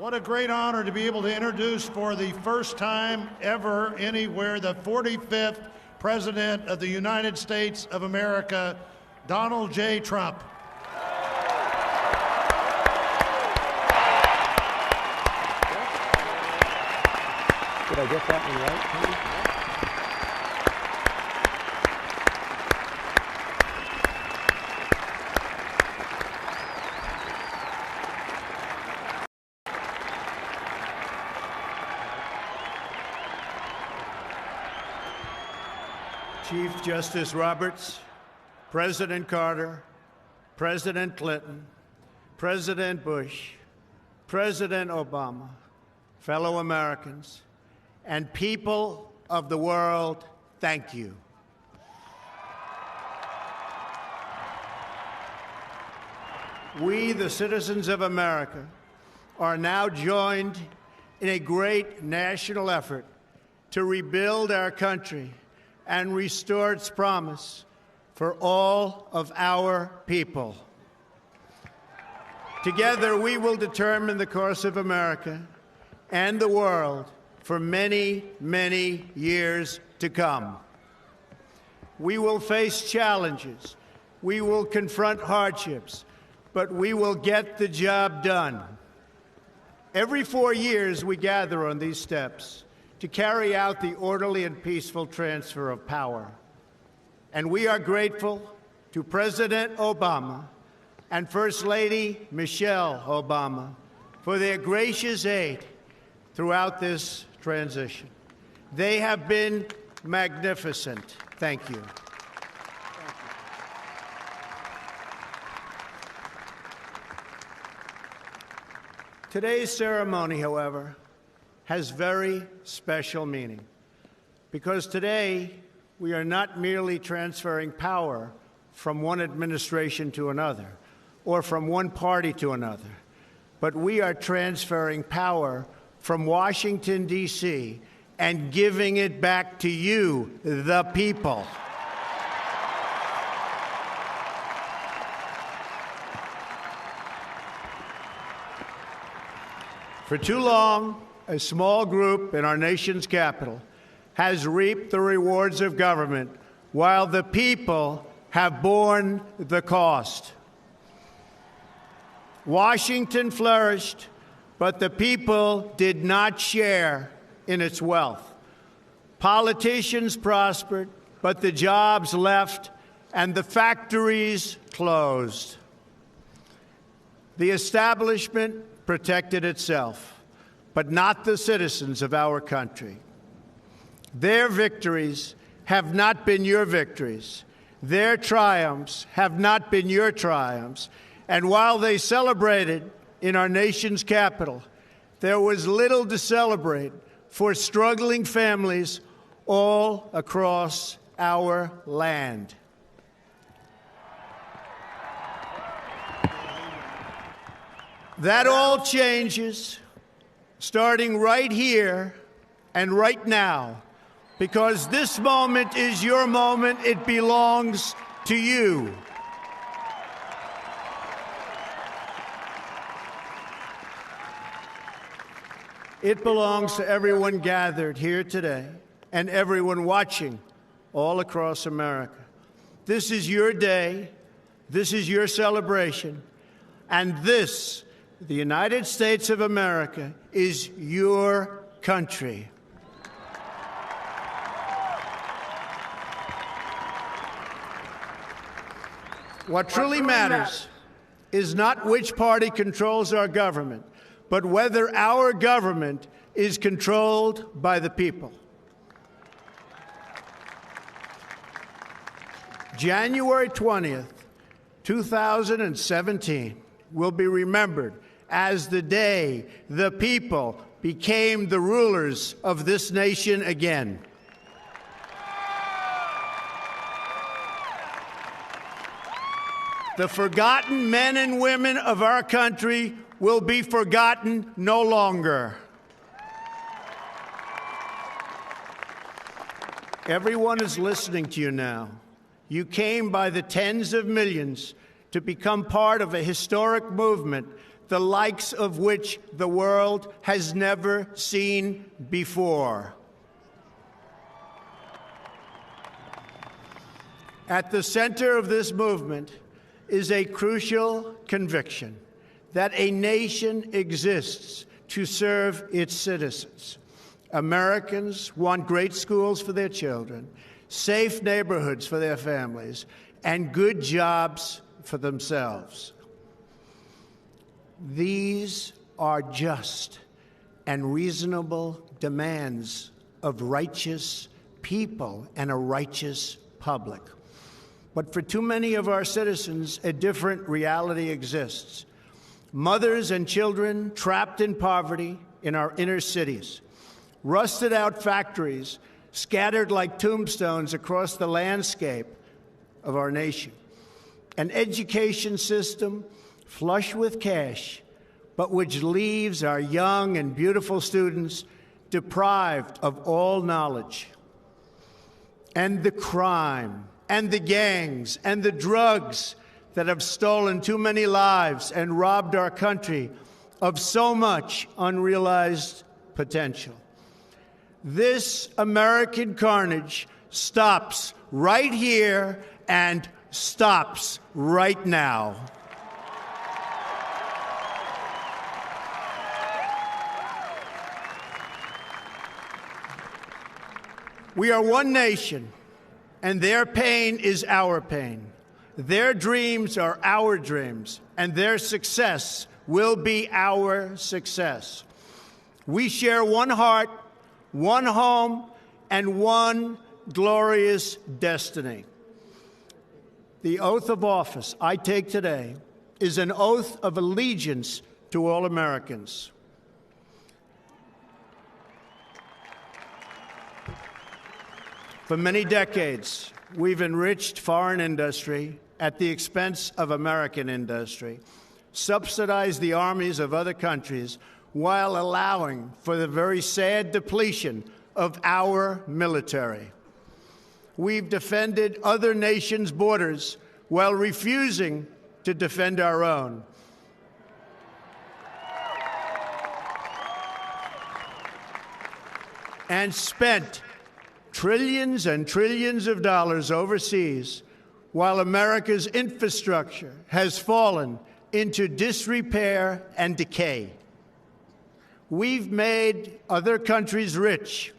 What a great honor to be able to introduce for the first time ever anywhere the 45th President of the United States of America, Donald J. Trump. Did I get that one right? Chief Justice Roberts, President Carter, President Clinton, President Bush, President Obama, fellow Americans, and people of the world, thank you. We, the citizens of America, are now joined in a great national effort to rebuild our country and restore its promise for all of our people. Together, we will determine the course of America and the world for many, many years to come. We will face challenges. We will confront hardships, but we will get the job done. Every 4 years, we gather on these steps to carry out the orderly and peaceful transfer of power. And we are grateful to President Obama and First Lady Michelle Obama for their gracious aid throughout this transition. They have been magnificent. Thank you. Today's ceremony, however, has very special meaning, because today we are not merely transferring power from one administration to another or from one party to another, but we are transferring power from Washington, D.C., and giving it back to you, the people. For too long, a small group in our nation's capital has reaped the rewards of government while the people have borne the cost. Washington flourished, but the people did not share in its wealth. Politicians prospered, but the jobs left and the factories closed. The establishment protected itself, but not the citizens of our country. Their victories have not been your victories. Their triumphs have not been your triumphs. And while they celebrated in our nation's capital, there was little to celebrate for struggling families all across our land. That all changes starting right here and right now, because this moment is your moment. It belongs to you. It belongs to everyone gathered here today and everyone watching all across America. This is your day. This is your celebration. And this, the United States of America, is your country. What truly matters is not which party controls our government, but whether our government is controlled by the people. January 20th, 2017 will be remembered as the day the people became the rulers of this nation again. The forgotten men and women of our country will be forgotten no longer. Everyone is listening to you now. You came by the tens of millions to become part of a historic movement the likes of which the world has never seen before. At the center of this movement is a crucial conviction that a nation exists to serve its citizens. Americans want great schools for their children, safe neighborhoods for their families, and good jobs for themselves. These are just and reasonable demands of righteous people and a righteous public. But for too many of our citizens, a different reality exists. Mothers and children trapped in poverty in our inner cities, rusted out factories scattered like tombstones across the landscape of our nation, an education system flush with cash, but which leaves our young and beautiful students deprived of all knowledge, and the crime and the gangs and the drugs that have stolen too many lives and robbed our country of so much unrealized potential. This American carnage stops right here and stops right now. We are one nation, and their pain is our pain. Their dreams are our dreams, and their success will be our success. We share one heart, one home, and one glorious destiny. The oath of office I take today is an oath of allegiance to all Americans. For many decades, we've enriched foreign industry at the expense of American industry, subsidized the armies of other countries while allowing for the very sad depletion of our military. We've defended other nations' borders while refusing to defend our own. And spent trillions and trillions of dollars overseas while America's infrastructure has fallen into disrepair and decay. We've made other countries rich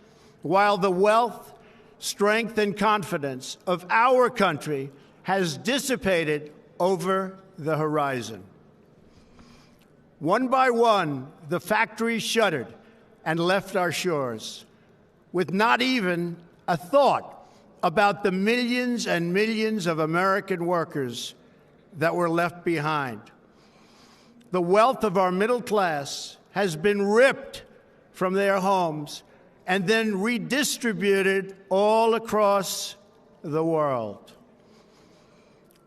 while the wealth, strength, and confidence of our country has dissipated over the horizon. One by one, the factories shuttered and left our shores, with not even a thought about the millions and millions of American workers that were left behind. The wealth of our middle class has been ripped from their homes and then redistributed all across the world.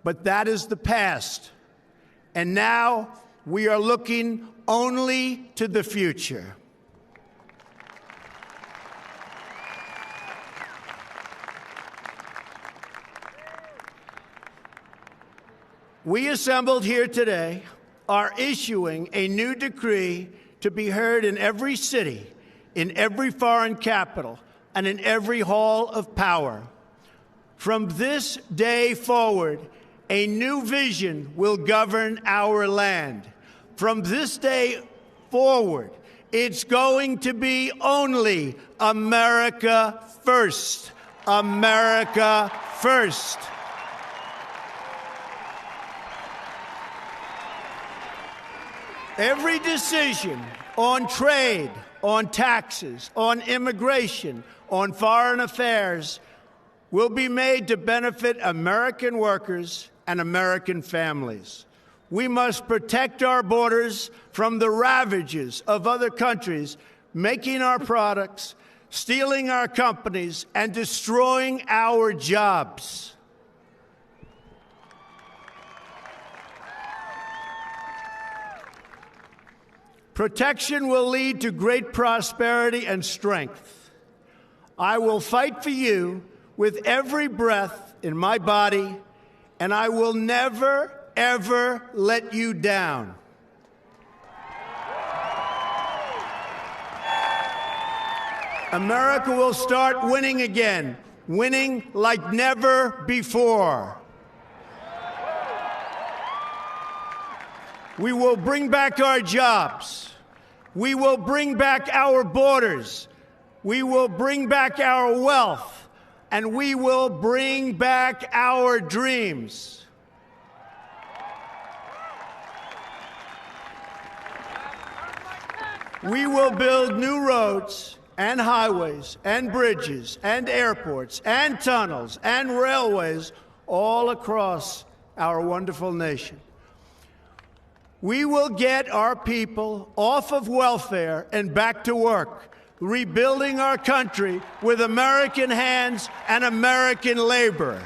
But that is the past, and now we are looking only to the future. We assembled here today are issuing a new decree to be heard in every city, in every foreign capital, and in every hall of power. From this day forward, a new vision will govern our land. From this day forward, it's going to be only America first. America first. Every decision on trade, on taxes, on immigration, on foreign affairs will be made to benefit American workers and American families. We must protect our borders from the ravages of other countries, making our products, stealing our companies, and destroying our jobs. Protection will lead to great prosperity and strength. I will fight for you with every breath in my body, and I will never, ever let you down. America will start winning again, winning like never before. We will bring back our jobs. We will bring back our borders. We will bring back our wealth. And we will bring back our dreams. We will build new roads and highways and bridges and airports and tunnels and railways all across our wonderful nation. We will get our people off of welfare and back to work, rebuilding our country with American hands and American labor.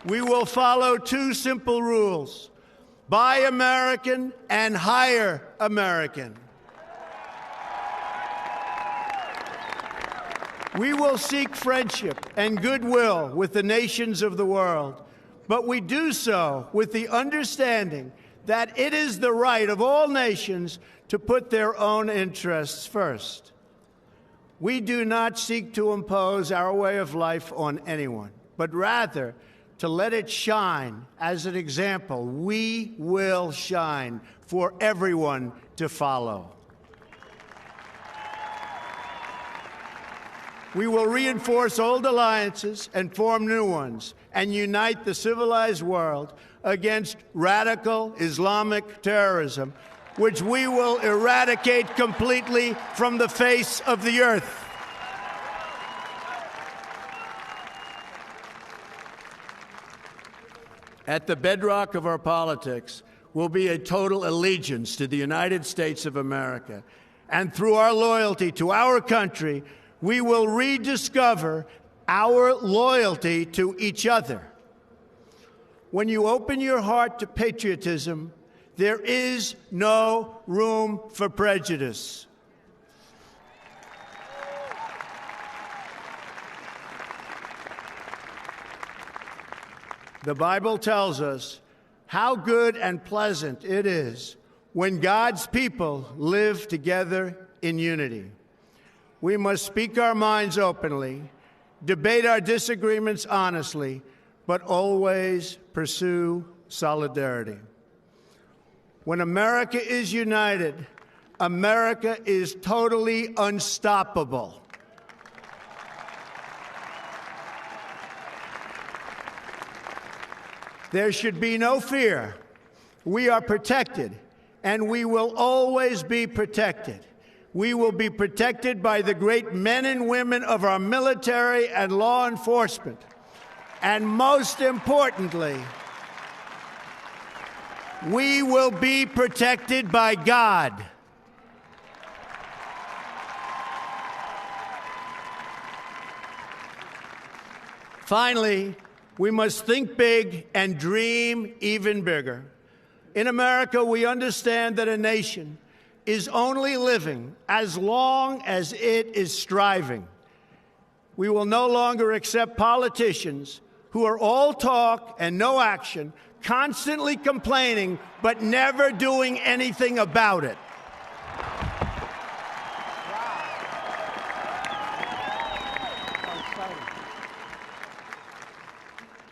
We will follow two simple rules: buy American and hire American. We will seek friendship and goodwill with the nations of the world, but we do so with the understanding that it is the right of all nations to put their own interests first. We do not seek to impose our way of life on anyone, but rather to let it shine as an example. We will shine for everyone to follow. We will reinforce old alliances and form new ones and unite the civilized world against radical Islamic terrorism, which we will eradicate completely from the face of the earth. At the bedrock of our politics will be a total allegiance to the United States of America. And through our loyalty to our country, we will rediscover our loyalty to each other. When you open your heart to patriotism, there is no room for prejudice. The Bible tells us how good and pleasant it is when God's people live together in unity. We must speak our minds openly, debate our disagreements honestly, but always pursue solidarity. When America is united, America is totally unstoppable. There should be no fear. We are protected, and we will always be protected. We will be protected by the great men and women of our military and law enforcement. And most importantly, we will be protected by God. Finally, we must think big and dream even bigger. In America, we understand that a nation is only living as long as it is striving. We will no longer accept politicians who are all talk and no action, constantly complaining but never doing anything about it.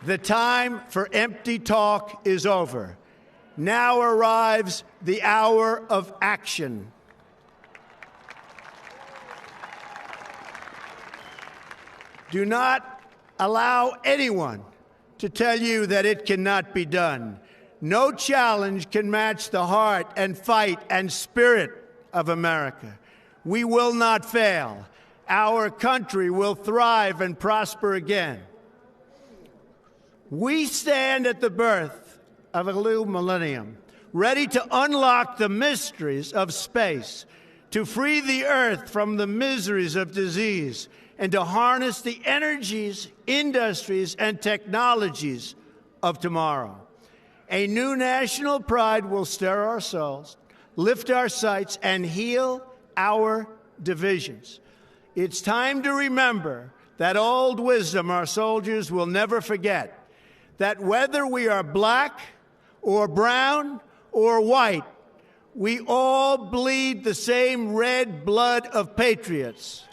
The time for empty talk is over. Now arrives the hour of action. Do not allow anyone to tell you that it cannot be done. No challenge can match the heart and fight and spirit of America. We will not fail. Our country will thrive and prosper again. We stand at the birth of a new millennium, ready to unlock the mysteries of space, to free the earth from the miseries of disease, and to harness the energies, industries, and technologies of tomorrow. A new national pride will stir our souls, lift our sights, and heal our divisions. It's time to remember that old wisdom our soldiers will never forget, that whether we are black or brown or white, We all bleed the same red blood of patriots.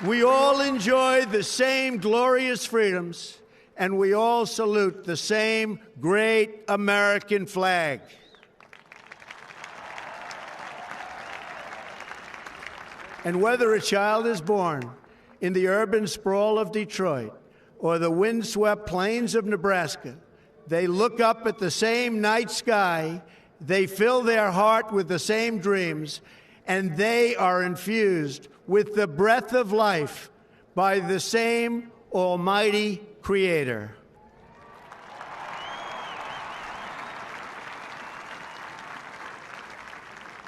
We all enjoy the same glorious freedoms, and we all salute the same great American flag. And whether a child is born in the urban sprawl of Detroit or the windswept plains of Nebraska, they look up at the same night sky, they fill their heart with the same dreams, and they are infused with the breath of life by the same almighty Creator.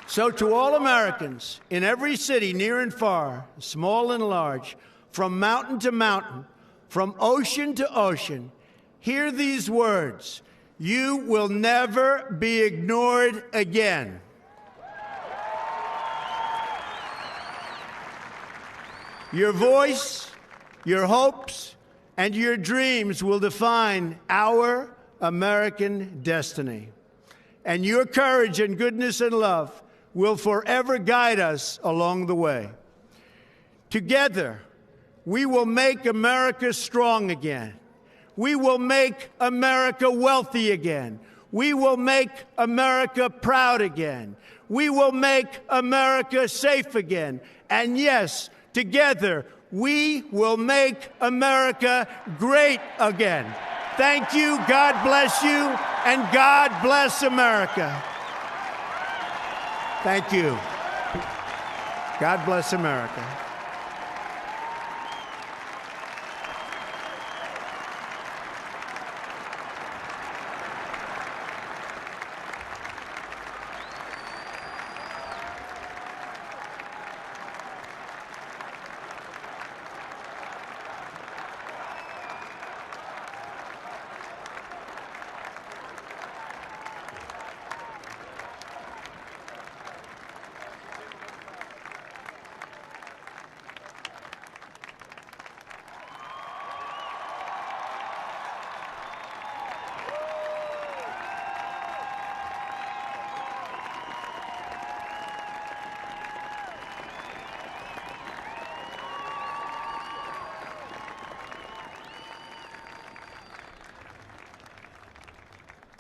So to all Americans in every city, near and far, small and large, from mountain to mountain, from ocean to ocean, hear these words: you will never be ignored again. Your voice, your hopes, and your dreams will define our American destiny. And your courage and goodness and love will forever guide us along the way. Together, we will make America strong again. We will make America wealthy again. We will make America proud again. We will make America safe again. And yes, together, we will make America great again. Thank you, God bless you, and God bless America. Thank you. God bless America.